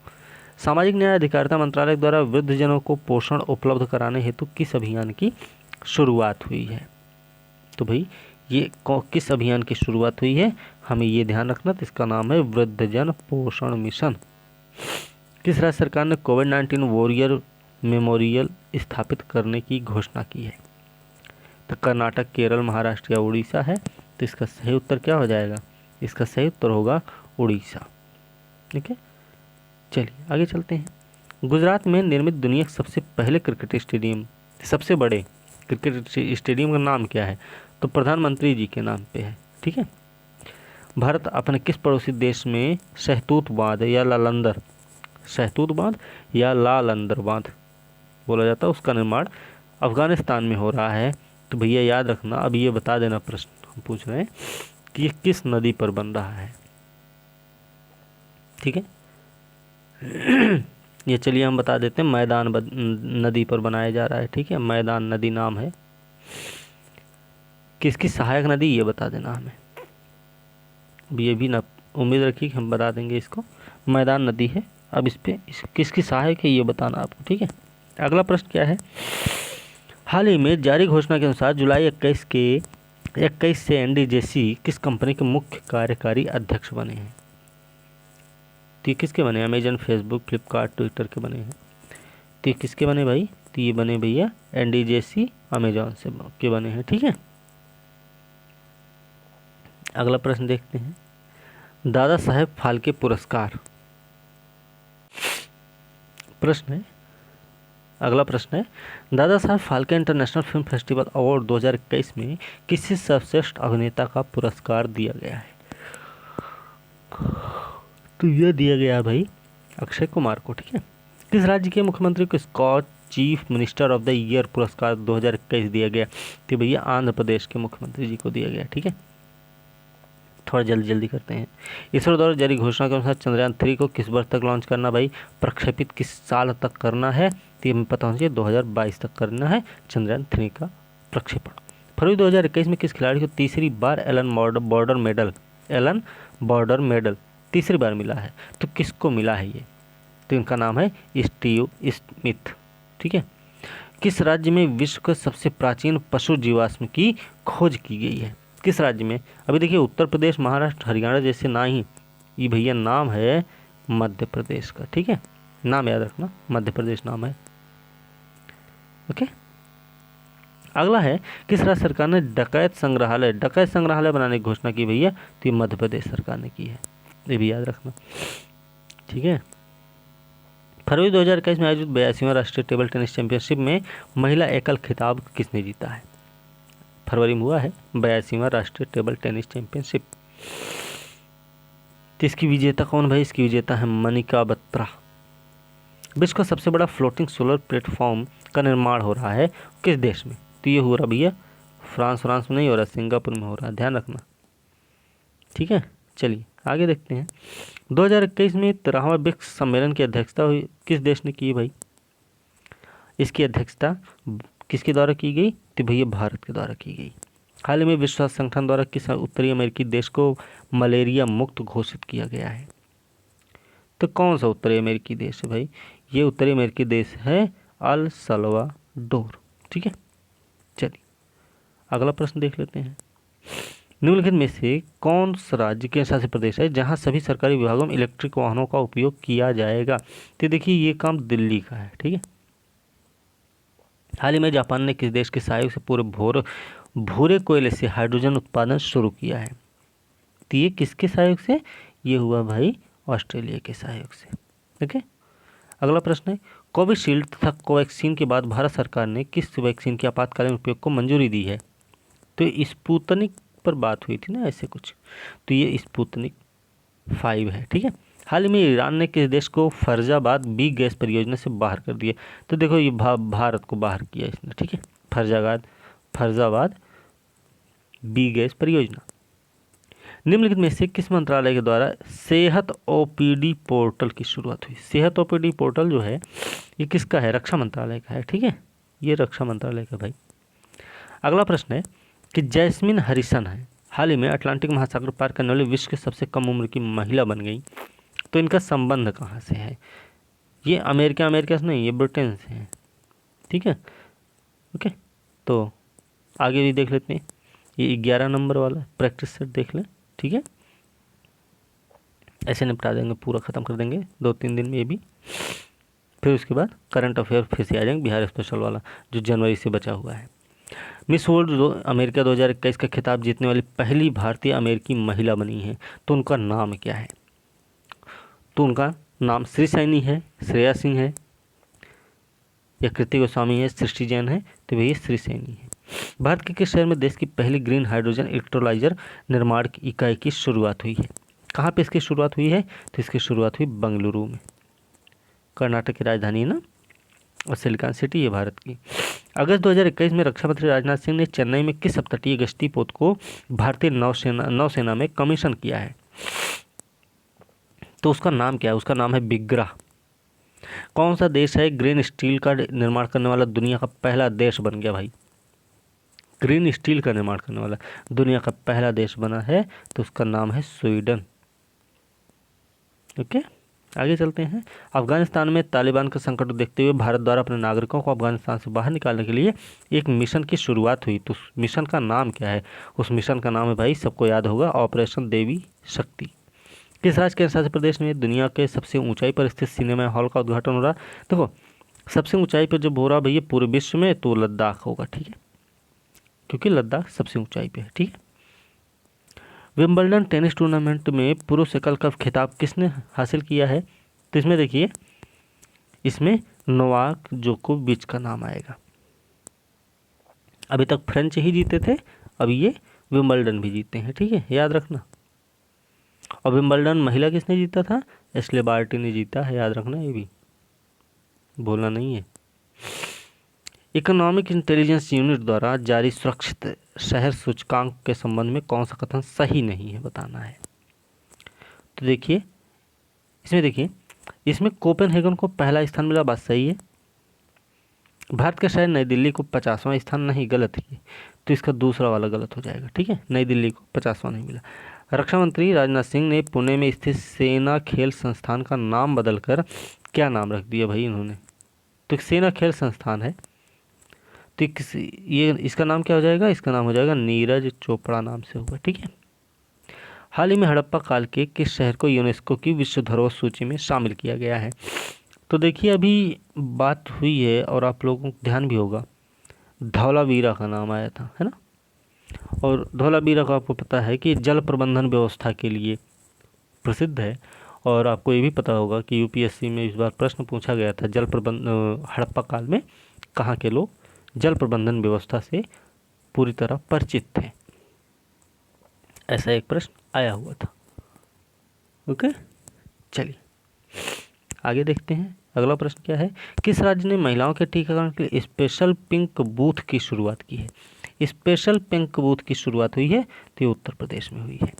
सामाजिक न्याय अधिकारिता मंत्रालय द्वारा वृद्धजनों को पोषण उपलब्ध कराने हेतु किस अभियान की शुरुआत हुई है? तो भाई ये किस अभियान की शुरुआत हुई है, हमें ये ध्यान रखना। तो इसका नाम है वृद्धजन पोषण मिशन। किस राज्य सरकार ने कोविड-19 वॉरियर मेमोरियल स्थापित करने की घोषणा की है? तो कर्नाटक, केरल, महाराष्ट्र या उड़ीसा है। तो इसका सही उत्तर क्या हो जाएगा? इसका सही उत्तर होगा उड़ीसा। ठीक है, चलिए आगे चलते हैं। गुजरात में निर्मित दुनिया के सबसे पहले क्रिकेट स्टेडियम, सबसे बड़े क्रिकेट स्टेडियम का नाम क्या है? तो प्रधानमंत्री जी के नाम पे है। ठीक है। भारत अपने किस पड़ोसी देश में शहतूत बांध या लालंदर, शहतूत बांध या लालंदर बांध बोला जाता है, उसका निर्माण अफगानिस्तान में हो रहा है? तो भैया याद रखना, अब ये बता देना, प्रश्न हम पूछ रहे हैं कि ये किस नदी पर बन रहा है। ठीक है, ये चलिए हम बता देते हैं, मैदान नदी पर बनाया जा रहा है। ठीक है, मैदान नदी नाम है। किसकी सहायक नदी, ये बता देना हमें। ये भी ना उम्मीद रखिए कि हम बता देंगे इसको। मैदान नदी है। अब इस पे किसकी सहायक है ये बताना आपको। ठीक है, अगला प्रश्न क्या है? हाल ही में जारी घोषणा के अनुसार जुलाई 21 से एनडीजेसी किस कंपनी के मुख्य कार्यकारी अध्यक्ष बने हैं? तो ये किसके बने? अमेजन, फेसबुक, फ्लिपकार्ट, ट्विटर के बने हैं। तो ये किसके बने भाई? तो ये बने भैया एनडीजेसी अमेजॉन से के बने हैं। ठीक है, अगला प्रश्न देखते हैं। दादा साहेब फाल्के पुरस्कार, प्रश्न है, अगला प्रश्न है, Dadasaheb Phalke international film festival award 2021 में किसी सर्वश्रेष्ठ अभिनेता का पुरस्कार दिया गया है? तो यह दिया गया भाई अक्षय कुमार को। ठीक है। किस राज्य के मुख्यमंत्री को Skoch chief minister of the year पुरस्कार 2021 दिया गया? तो भैया आंध्र प्रदेश के मुख्यमंत्री जी को दिया गया। ठीक है, थोड़ा जल्दी करते हैं। इसरो द्वारा जारी घोषणा के अनुसार चंद्रयान 3 को किस वर्ष तक लॉन्च करना भाई? प्रक्षेपित किस साल तक करना है? तो ये हमें पता होना चाहिए, 2022 तक करना है चंद्रयान 3 का प्रक्षेपण। फरवरी 2021 में किस खिलाड़ी को तीसरी बार एलन बॉर्डर मेडल तीसरी बार मिला है? तो किसको मिला है ये? तो इनका नाम है स्टीव स्मिथ। ठीक है। किस राज्य में विश्व का सबसे प्राचीन पशु जीवाश्म की खोज की गई है? किस राज्य में? अभी देखिए, उत्तर प्रदेश, महाराष्ट्र, हरियाणा जैसे ना ही, ये भैया नाम है मध्य प्रदेश का। ठीक है, नाम याद रखना, मध्य प्रदेश नाम है। ओके, अगला है, किस राज्य सरकार ने डकैत संग्रहालय बनाने की घोषणा की भैया? तो ये मध्य प्रदेश सरकार ने की है, ये भी याद रखना। ठीक है। फरवरी 2021 में आयोजित 82वां राष्ट्रीय टेबल टेनिस चैंपियनशिप में महिला एकल खिताब किसने जीता है? फरवरी में हुआ है 82वां राष्ट्रीय टेबल टेनिस चैंपियनशिप। तो इसकी विजेता कौन भाई? इसकी विजेता है मनिका बत्रा। विश्व का सबसे बड़ा फ्लोटिंग सोलर प्लेटफॉर्म का निर्माण हो रहा है किस देश में? तो ये हो रहा भैया फ्रांस में नहीं हो रहा, सिंगापुर में हो रहा, ध्यान रखना। ठीक है, चलिए आगे देखते हैं। 2021 में 13वां ब्रिक्स सम्मेलन की अध्यक्षता हुई किस देश ने की भाई? इसकी अध्यक्षता किसके द्वारा की गई? तो भैया भारत के द्वारा की गई। हाल ही में विश्व स्वास्थ्य संगठन द्वारा किस उत्तरी अमेरिकी देश को मलेरिया मुक्त घोषित किया गया है? तो कौन सा उत्तरी अमेरिकी देश है भाई? ये उत्तरी अमेरिकी देश है अल सल्वाडोर। ठीक है, चलिए अगला प्रश्न देख लेते हैं। निम्नलिखित में से कौन सा राज्य केंद्र शासित प्रदेश है जहां सभी सरकारी विभागों में इलेक्ट्रिक वाहनों का उपयोग किया जाएगा? तो देखिए ये काम दिल्ली का है। ठीक है। हाल ही में जापान ने किस देश के सहयोग से पूरे भूरे कोयले से हाइड्रोजन उत्पादन शुरू किया है? तो ये किसके सहयोग से? ये हुआ भाई ऑस्ट्रेलिया के सहयोग से। ठीक है। अगला प्रश्न है, कोविशील्ड तथा कोवैक्सीन के बाद भारत सरकार ने किस वैक्सीन के आपातकालीन उपयोग को मंजूरी दी है? तो स्पुतनिक पर बात हुई थी ना ऐसे कुछ, तो ये स्पुतनिक 5 है। ठीक है। हाल ही में ईरान ने किस देश को फैजाबाद बी गैस परियोजना से बाहर कर दिया? तो देखो ये भारत को बाहर किया इसने। ठीक है, फैजाबाद बी गैस परियोजना। निम्नलिखित में से किस मंत्रालय के द्वारा सेहत ओपीडी पोर्टल की शुरुआत हुई? सेहत ओपीडी पोर्टल जो है ये किसका है? रक्षा मंत्रालय का है। ठीक है, ये रक्षा मंत्रालय का भाई। अगला प्रश्न है कि जैस्मिन हरिसन है हाल ही में अटलांटिक महासागर पार करने वाली विश्व की सबसे कम उम्र की महिला बन गई, तो इनका संबंध कहाँ से है? ये अमेरिका से नहीं, ये ब्रिटेन से है। ठीक है, ओके, तो आगे भी देख लेते हैं। ये 11 नंबर वाला प्रैक्टिस सेट देख लें। ठीक है, ऐसे निपटा देंगे, पूरा ख़त्म कर देंगे 2-3 दिन में ये भी। फिर उसके बाद करंट अफेयर फिर से आ जाएंगे, बिहार स्पेशल वाला जो जनवरी से बचा हुआ है। मिस वर्ल्ड अमेरिका 2021 का खिताब जीतने वाली पहली भारतीय अमेरिकी महिला बनी है, तो उनका नाम क्या है? तो उनका नाम श्री सैनी है, श्रेया सिंह है, या कृति गोस्वामी है, सृष्टि जैन है, तो भैया श्री सैनी है। भारत के किस शहर में देश की पहली ग्रीन हाइड्रोजन इलेक्ट्रोलाइजर निर्माण की इकाई की शुरुआत हुई है? कहाँ पे इसकी शुरुआत हुई है? तो इसकी शुरुआत हुई बेंगलुरु में, कर्नाटक की राजधानी है ना, और सिलिकॉन सिटी है भारत की। अगस्त 2021 में रक्षा मंत्री राजनाथ सिंह ने चेन्नई में किस अपतटीय गश्ती पोत को भारतीय नौसेना में कमीशन किया है? तो उसका नाम क्या है? उसका नाम है बिग्रा। कौन सा देश है ग्रीन स्टील का निर्माण करने वाला दुनिया का पहला देश बन गया भाई? ग्रीन स्टील का निर्माण करने वाला दुनिया का पहला देश बना है, तो उसका नाम है स्वीडन। ओके, आगे चलते हैं। अफगानिस्तान में तालिबान का संकट को देखते हुए भारत द्वारा अपने नागरिकों को अफगानिस्तान से बाहर निकालने के लिए एक मिशन की शुरुआत हुई, तो उस मिशन का नाम क्या है? उस मिशन का नाम है भाई, सबको याद होगा, ऑपरेशन देवी शक्ति। किस राज्य केंद्र शासित प्रदेश में दुनिया के सबसे ऊंचाई पर स्थित सिनेमा हॉल का उद्घाटन हो रहा? देखो, सबसे ऊंचाई पर जब हो रहा भैया पूरे विश्व में, तो लद्दाख होगा। ठीक है, क्योंकि लद्दाख सबसे ऊंचाई पे है। ठीक है, विंबलडन टेनिस टूर्नामेंट में पुरुष एकल कप खिताब किसने हासिल किया है? तो इसमें देखिए, इसमें नोवाक जोकोविच का नाम आएगा। अभी तक फ्रेंच ही जीते थे, अब ये विंबलडन भी जीते हैं। ठीक है, याद रखना। और विंबलडन महिला किसने जीता था? एश्ले बार्टी ने जीता है, याद रखना, ये भी भूलना नहीं है। इकोनॉमिक इंटेलिजेंस यूनिट द्वारा जारी सुरक्षित शहर सूचकांक के संबंध में कौन सा कथन सही नहीं है, बताना है। तो देखिए, इसमें कोपेनहेगन को पहला स्थान मिला, बात सही है। भारत का शहर नई दिल्ली को 50वां स्थान, नहीं, गलत है, तो इसका दूसरा वाला गलत हो जाएगा। ठीक है, नई दिल्ली को 50वां नहीं मिला। रक्षा मंत्री राजनाथ सिंह ने पुणे में स्थित सेना खेल संस्थान का नाम बदलकर क्या नाम रख दिया भाई इन्होंने? तो सेना खेल संस्थान है, तो ये इसका नाम क्या हो जाएगा? इसका नाम हो जाएगा नीरज चोपड़ा नाम से होगा। ठीक है, हाल ही में हड़प्पा काल के किस शहर को यूनेस्को की विश्व धरोहर सूची में शामिल किया गया है? तो देखिए, अभी बात हुई है और आप लोगों को ध्यान भी होगा, धौलावीरा का नाम आया था, है ना। और धौलावीरा को आपको पता है कि जल प्रबंधन व्यवस्था के लिए प्रसिद्ध है। और आपको ये भी पता होगा कि यूपीएससी में इस बार प्रश्न पूछा गया था, हड़प्पा काल में कहाँ के लोग जल प्रबंधन व्यवस्था से पूरी तरह परिचित थे, ऐसा एक प्रश्न आया हुआ था। ओके, चलिए आगे देखते हैं। अगला प्रश्न क्या है? किस राज्य ने महिलाओं के टीकाकरण के लिए स्पेशल पिंक बूथ की शुरुआत की है? स्पेशल पिंक बूथ की शुरुआत हुई है, तो ये उत्तर प्रदेश में हुई है।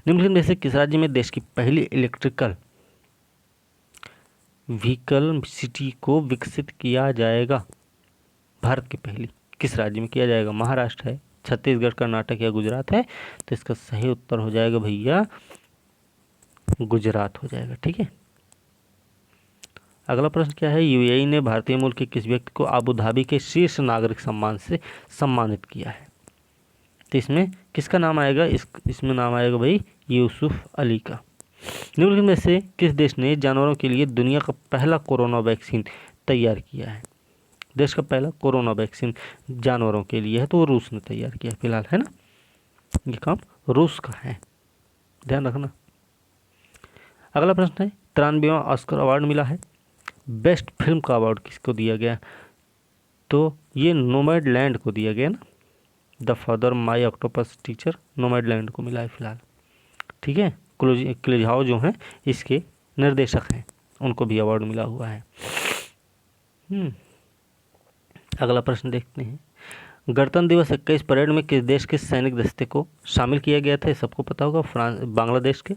निम्नलिखित में से किस राज्य में देश की पहली इलेक्ट्रिकल व्हीकल सिटी को विकसित किया जाएगा? भारत की पहली किस राज्य में किया जाएगा? महाराष्ट्र है, छत्तीसगढ़, कर्नाटक या गुजरात है? तो इसका सही उत्तर हो जाएगा भैया गुजरात हो जाएगा। ठीक है, अगला प्रश्न क्या है? यूएई ने भारतीय मूल के किस व्यक्ति को अबू धाबी के शीर्ष नागरिक सम्मान से सम्मानित किया है? तो इसमें किसका नाम आएगा? इसमें नाम आएगा भाई यूसुफ अली का। निम्नलिखित में से किस देश ने जानवरों के लिए दुनिया का पहला कोरोना वैक्सीन तैयार किया है? देश का पहला कोरोना वैक्सीन जानवरों के लिए है, तो वो रूस ने तैयार किया फिलहाल, है ना। ये काम रूस का है, ध्यान रखना। अगला प्रश्न है, 93वां ऑस्कर अवार्ड मिला है, बेस्ट फिल्म का अवार्ड किसको दिया गया? तो ये नोमैडलैंड को दिया गया ना, the father my octopus teacher, Nomadland को मिला है फिलहाल। ठीक है, क्लोज़ाओ जो हैं इसके निर्देशक हैं, उनको भी अवार्ड मिला हुआ है। अगला प्रश्न देखते हैं, गणतंत्र दिवस 21 परेड में किस देश के सैनिक दस्ते को शामिल किया गया था, ये सबको पता होगा, बांग्लादेश के।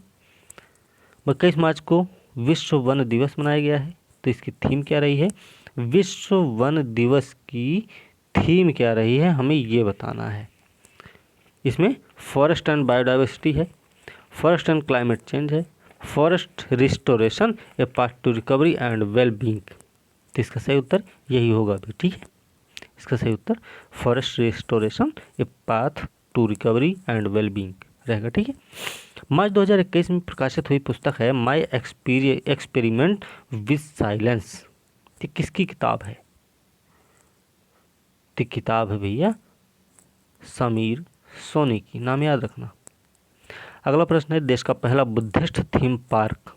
21 मार्च को विश्व वन दिवस मनाया गया है, तो इसकी थीम क्या रही है, विश्व वन दिवस की थीम क्या रही है, हमें ये बताना है। इसमें फॉरेस्ट एंड बायोडाइवर्सिटी है, फॉरेस्ट एंड क्लाइमेट चेंज है, forest restoration, a path to recovery and well being. तो इसका सही उत्तर यही होगा अभी, ठीक है। इसका सही उत्तर forest restoration, a path to recovery and well being रहेगा, ठीक है। मार्च 2021 में प्रकाशित हुई पुस्तक है माई एक्सपेरिमेंट विद साइलेंस। ये किसकी किताब है, तो किताब है भैया समीर सोनी की, नाम याद रखना। अगला प्रश्न है, देश का पहला बुद्धिस्ट थीम पार्क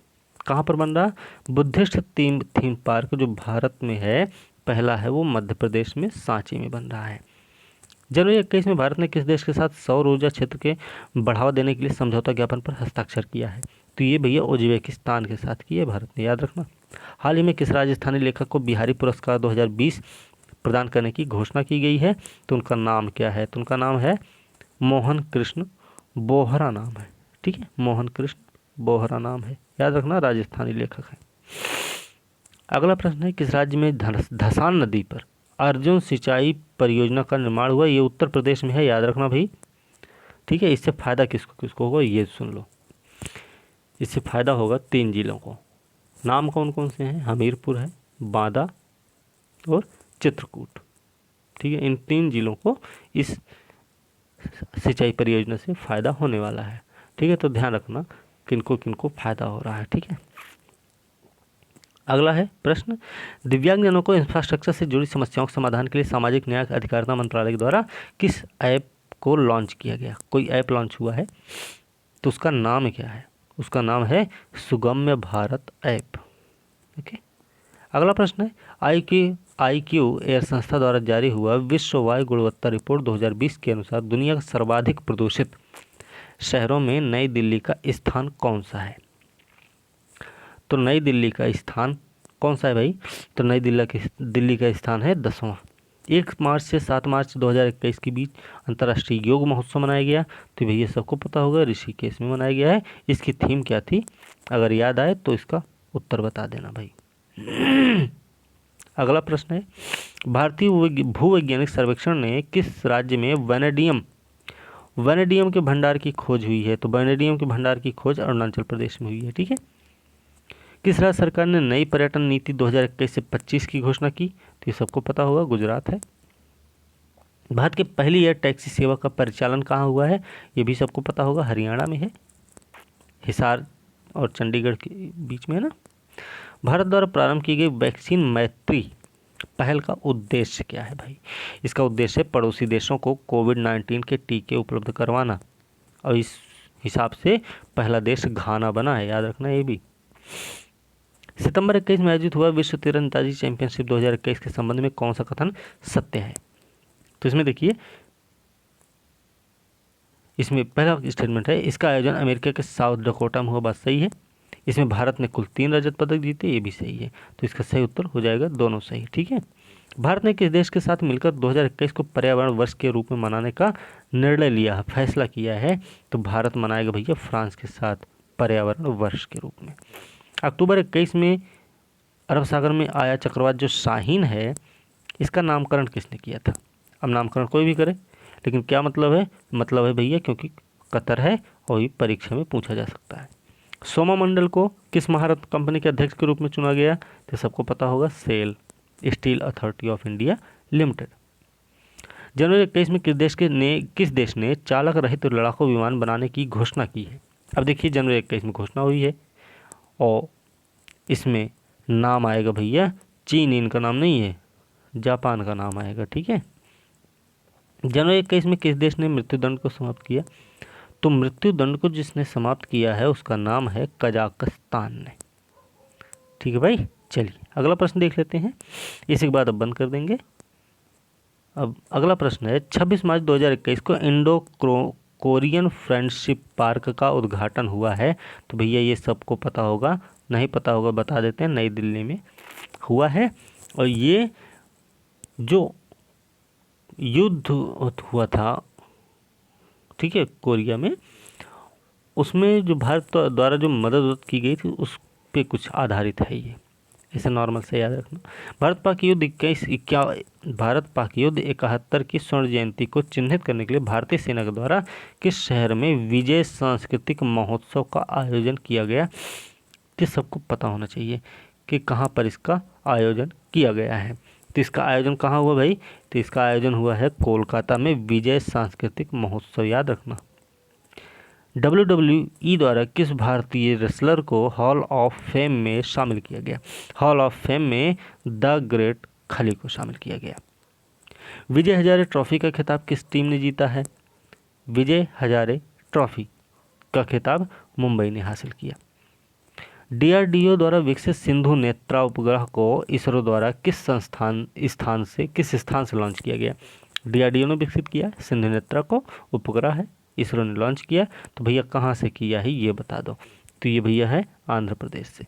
कहाँ पर बन रहा, बुद्धिस्ट थीम पार्क जो भारत में है पहला है वो मध्य प्रदेश में सांची में बन रहा है। जनवरी 21 में भारत ने किस देश के साथ सौर ऊर्जा क्षेत्र के बढ़ावा देने के लिए समझौता ज्ञापन पर हस्ताक्षर किया है, तो ये भैया उज्बेकिस्तान के साथ किया है भारत ने, याद रखना। हाल ही में किस राजस्थानी लेखक को बिहारी पुरस्कार 2020 प्रदान करने की घोषणा की गई है, तो उनका नाम क्या है, तो उनका नाम है मोहन कृष्ण बोहरा नाम है, ठीक है, मोहन कृष्ण बोहरा नाम है, याद रखना, राजस्थानी लेखक है। अगला प्रश्न है, किस राज्य में धसान नदी पर अर्जुन सिंचाई परियोजना का निर्माण हुआ, ये उत्तर प्रदेश में है, याद रखना भाई, ठीक है। इससे फायदा किसको किसको होगा ये सुन लो, इससे फायदा होगा 3 जिलों को, नाम कौन कौन से हैं, हमीरपुर है, बांदा और चित्रकूट, ठीक है। इन 3 जिलों को इस सिंचाई परियोजना से फायदा होने वाला है, ठीक है। तो ध्यान रखना किनको किनको फायदा हो रहा है, ठीक है। अगला है प्रश्न, दिव्यांगजनों को इंफ्रास्ट्रक्चर से जुड़ी समस्याओं के समाधान के लिए सामाजिक न्याय अधिकारिता मंत्रालय के द्वारा किस ऐप को लॉन्च किया गया, कोई ऐप लॉन्च हुआ है, तो उसका नाम क्या है, उसका नाम है सुगम्य भारत ऐप, ओके। अगला प्रश्न है, IQ एयर संस्था द्वारा जारी हुआ विश्व वायु गुणवत्ता रिपोर्ट 2020 के अनुसार दुनिया का सर्वाधिक प्रदूषित शहरों में नई दिल्ली का स्थान कौन सा है, तो नई दिल्ली का स्थान कौन सा है भाई, तो नई दिल्ली का स्थान है 10वां। 1 मार्च से 7 मार्च 2021 के बीच अंतर्राष्ट्रीय योग महोत्सव मनाया गया, तो भैया सबको पता होगा ऋषिकेश में मनाया गया है। इसकी थीम क्या थी, अगर याद आए तो इसका उत्तर बता देना भाई। अगला प्रश्न है, भारतीय भूवैज्ञानिक सर्वेक्षण ने किस राज्य में वैनेडियम के भंडार की खोज हुई है, तो वैनेडियम के भंडार की खोज अरुणाचल प्रदेश में हुई है, ठीक है। किस राज्य सरकार ने नई पर्यटन नीति 2021 से 25 की घोषणा की, तो ये सबको पता होगा गुजरात है। भारत की पहली एयर टैक्सी सेवा का परिचालन कहाँ हुआ है, ये भी सबको पता होगा, हरियाणा में है, हिसार और चंडीगढ़ के बीच में है ना। भारत द्वारा प्रारंभ की गई वैक्सीन मैत्री पहल का उद्देश्य क्या है भाई, इसका उद्देश्य पड़ोसी देशों को कोविड-19 के टीके उपलब्ध करवाना, और इस हिसाब से पहला देश घाना बना है, याद रखना ये भी। सितंबर 21 में आयोजित हुआ विश्व तीरंदाजी चैंपियनशिप 2021 के संबंध में कौन सा कथन सत्य है, तो इसमें देखिए, इसमें पहला स्टेटमेंट है, इसका आयोजन अमेरिका के साउथ डकोटा में हुआ, बात सही है। इसमें भारत ने कुल 3 रजत पदक जीते, ये भी सही है, तो इसका सही उत्तर हो जाएगा दोनों सही, ठीक है। भारत ने किस देश के साथ मिलकर 2021 को पर्यावरण वर्ष के रूप में मनाने का निर्णय लिया है, फैसला किया है, तो भारत मनाएगा भैया फ्रांस के साथ पर्यावरण वर्ष के रूप में। अक्टूबर 21 में अरब सागर में आया चक्रवात जो शाहीन है, इसका नामकरण किसने किया था, अब नामकरण कोई भी करे, लेकिन क्या मतलब है भैया क्योंकि कतर है और ये परीक्षा में पूछा जा सकता है। सोमा मंडल को किस महारत्न कंपनी के अध्यक्ष के रूप में चुना गया, तो सबको पता होगा, SAIL Steel Authority of India Limited. जनवरी 21 में किस देश ने चालक रहित लड़ाकू विमान बनाने की घोषणा की है, अब देखिए जनवरी 21 में घोषणा हुई है और इसमें नाम आएगा भैया चीन, इनका नाम नहीं है, जापान का नाम आएगा, ठीक है। जनवरी 21 में किस देश ने मृत्युदंड को समाप्त किया, तो मृत्युदंड को जिसने समाप्त किया है उसका नाम है कजाकिस्तान ने, ठीक है भाई। चलिए अगला प्रश्न देख लेते हैं, इसी के बाद अब बंद कर देंगे। अब अगला प्रश्न है, 26 मार्च 2021 को इंडो कोरियन फ्रेंडशिप पार्क का उद्घाटन हुआ है, तो भैया ये सबको पता होगा, नहीं पता होगा बता देते हैं, नई दिल्ली में हुआ है। और ये जो युद्ध हुआ था, ठीक है, कोरिया में, उसमें जो भारत द्वारा जो मदद की गई थी उस पे कुछ आधारित है ये, इसे नॉर्मल से याद रखना। भारत पाक युद्ध 71 की स्वर्ण जयंती को चिन्हित करने के लिए भारतीय सेना के द्वारा किस शहर में विजय सांस्कृतिक महोत्सव का आयोजन किया गया? ये सबको पता होना चाहिए कि कहाँ पर इसका आयोजन किया गया है। तो इसका आयोजन कहाँ हुआ भाई? तो इसका आयोजन हुआ है कोलकाता में विजय सांस्कृतिक महोत्सव, याद रखना। WWE द्वारा किस भारतीय रेसलर को हॉल ऑफ फेम में शामिल किया गया? हॉल ऑफ फेम में द ग्रेट खली को शामिल किया गया। विजय हजारे ट्रॉफी का खिताब किस टीम ने जीता है? विजय हजारे ट्रॉफी का खिताब मुंबई ने हासिल किया। DRDO द्वारा विकसित सिंधु नेत्रा उपग्रह को इसरो द्वारा किस स्थान से लॉन्च किया गया? DRDO ने विकसित किया, सिंधु नेत्रा को उपग्रह है, इसरो ने लॉन्च किया। तो भैया कहाँ से किया है ये बता दो। तो ये भैया है आंध्र प्रदेश से।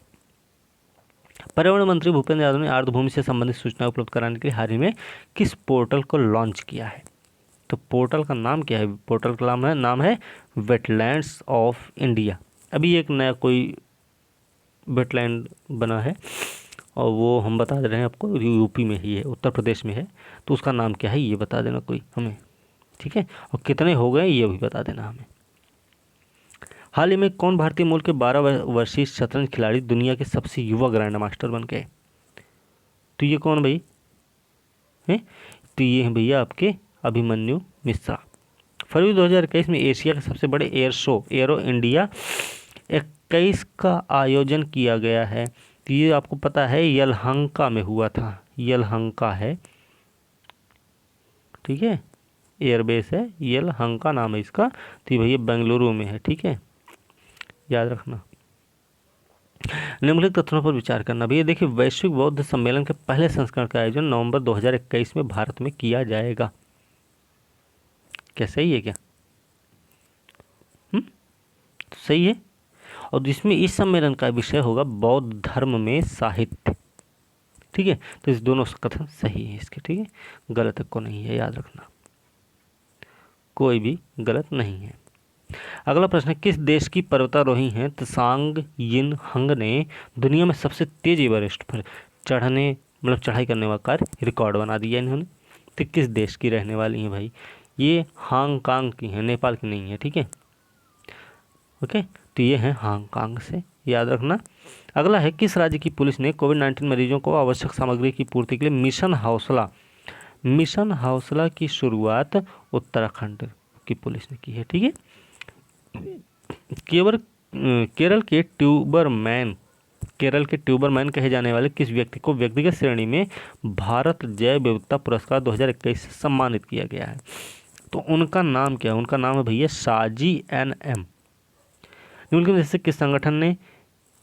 पर्यावरण मंत्री भूपेंद्र यादव ने आर्द्रभूमि से संबंधित सूचना उपलब्ध कराने के लिए हाल ही में किस पोर्टल को लॉन्च किया है? तो पोर्टल का नाम क्या है? पोर्टल का नाम है वेटलैंड्स ऑफ इंडिया। अभी एक नया कोई वेटलैंड बना है और वो हम बता दे रहे हैं आपको, यूपी में ही है, उत्तर प्रदेश में है। तो उसका नाम क्या है ये बता देना कोई हमें, ठीक है, और कितने हो गए ये भी बता देना हमें। हाल ही में कौन भारतीय मूल के 12 वर्षीय शतरंज खिलाड़ी दुनिया के सबसे युवा ग्रैंड मास्टर बन गए? तो ये कौन भाई है? तो ये है भैया आपके अभिमन्यु मिश्रा। फरवरी 2021 में एशिया के सबसे बड़े एयर शो एरो इंडिया 21 का आयोजन किया गया है। तो ये आपको पता है यलहंका में हुआ था, यलहंका है, ठीक है, एयरबेस है, यलहंका नाम है इसका। तो भैया बेंगलुरु में है, ठीक है, याद रखना। निम्नलिखित तथ्यों पर विचार करना। भैया देखिए, वैश्विक बौद्ध सम्मेलन के पहले संस्करण का आयोजन नवंबर 2021 में भारत में किया जाएगा। क्या सही है क्या? तो सही है। और जिसमें इस सम्मेलन का विषय होगा बौद्ध धर्म में साहित्य, ठीक है। तो इस दोनों कथन सही है इसके, ठीक है, गलत को नहीं है, याद रखना, कोई भी गलत नहीं है। अगला प्रश्न, किस देश की पर्वतारोही हैं त्सांग यिन हंग ने दुनिया में सबसे तेज एवरेस्ट पर चढ़ने मतलब चढ़ाई करने का कार्य रिकॉर्ड बना दिया इन्होंने? तो किस देश की रहने वाली हैं भाई? ये हांगकांग की हैं, नेपाल की नहीं है, ठीक है, ओके। तो ये है हांगकांग से, याद रखना। अगला है, किस राज्य की पुलिस ने कोविड-19 मरीजों को आवश्यक सामग्री की पूर्ति के लिए मिशन हौसला की शुरुआत उत्तराखंड की पुलिस ने की है, ठीक है। केरल के ट्यूबरमैन कहे जाने वाले किस व्यक्ति को व्यक्तिगत श्रेणी में भारत जैव विविधता पुरस्कार 2021 से सम्मानित किया गया है? तो उनका नाम क्या है? उनका नाम है भैया साजी NM। निम्नलिखित में से किस संगठन ने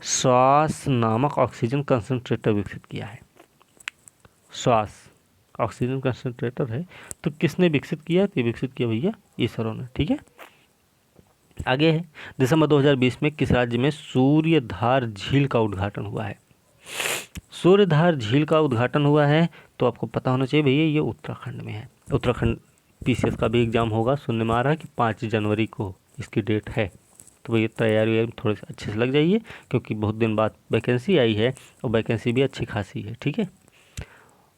श्वास नामक ऑक्सीजन कंसंट्रेटर विकसित किया है? श्वास ऑक्सीजन कंसंट्रेटर है, तो किसने विकसित किया? तो विकसित किया भैया इसरो ने, ठीक है। आगे है, दिसंबर 2020 में किस राज्य में सूर्यधार झील का उद्घाटन हुआ है? सूर्यधार झील का उद्घाटन हुआ है, तो आपको पता होना चाहिए भैया ये उत्तराखंड में है। उत्तराखंड PCS का भी एग्जाम होगा, सुनने में आ रहा है कि 5 जनवरी को इसकी डेट है। तो भैया तैयारी थोड़ी सी अच्छे से लग जाइए, क्योंकि बहुत दिन बाद वैकेंसी आई है और वैकेंसी भी अच्छी खासी है, ठीक है।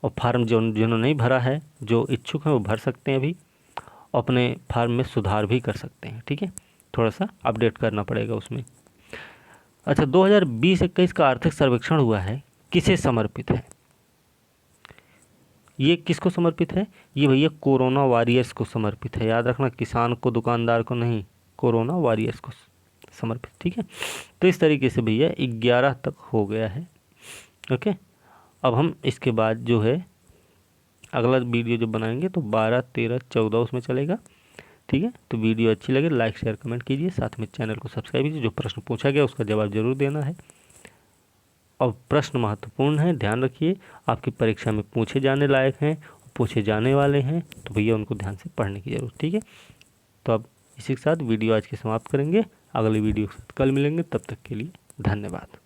और फार्म जिन्होंने नहीं भरा है, जो इच्छुक हैं वो भर सकते हैं अभी, अपने फार्म में सुधार भी कर सकते हैं, ठीक है, थोड़ा सा अपडेट करना पड़ेगा उसमें। अच्छा, 2020-21 का आर्थिक सर्वेक्षण हुआ है, किसे समर्पित है? ये किसको समर्पित है? ये भैया कोरोना वॉरियर्स को समर्पित है, याद रखना, किसान को दुकानदार को नहीं, कोरोना वॉरियर्स को समर्पित, ठीक है। तो इस तरीके से भैया 11 तक हो गया है, ओके। अब हम इसके बाद जो है अगला वीडियो जो बनाएंगे तो 12, 13, 14 उसमें चलेगा, ठीक है। तो वीडियो अच्छी लगे लाइक शेयर कमेंट कीजिए, साथ में चैनल को सब्सक्राइब कीजिए। जो प्रश्न पूछा गया उसका जवाब जरूर देना है, और प्रश्न महत्वपूर्ण है, ध्यान रखिए, आपकी परीक्षा में पूछे जाने लायक हैं, पूछे जाने वाले हैं, तो भैया उनको ध्यान से पढ़ने की जरूरत, ठीक है। तो अब इसी के साथ वीडियो आज की समाप्त करेंगे, अगले वीडियो के साथ कल मिलेंगे, तब तक के लिए धन्यवाद।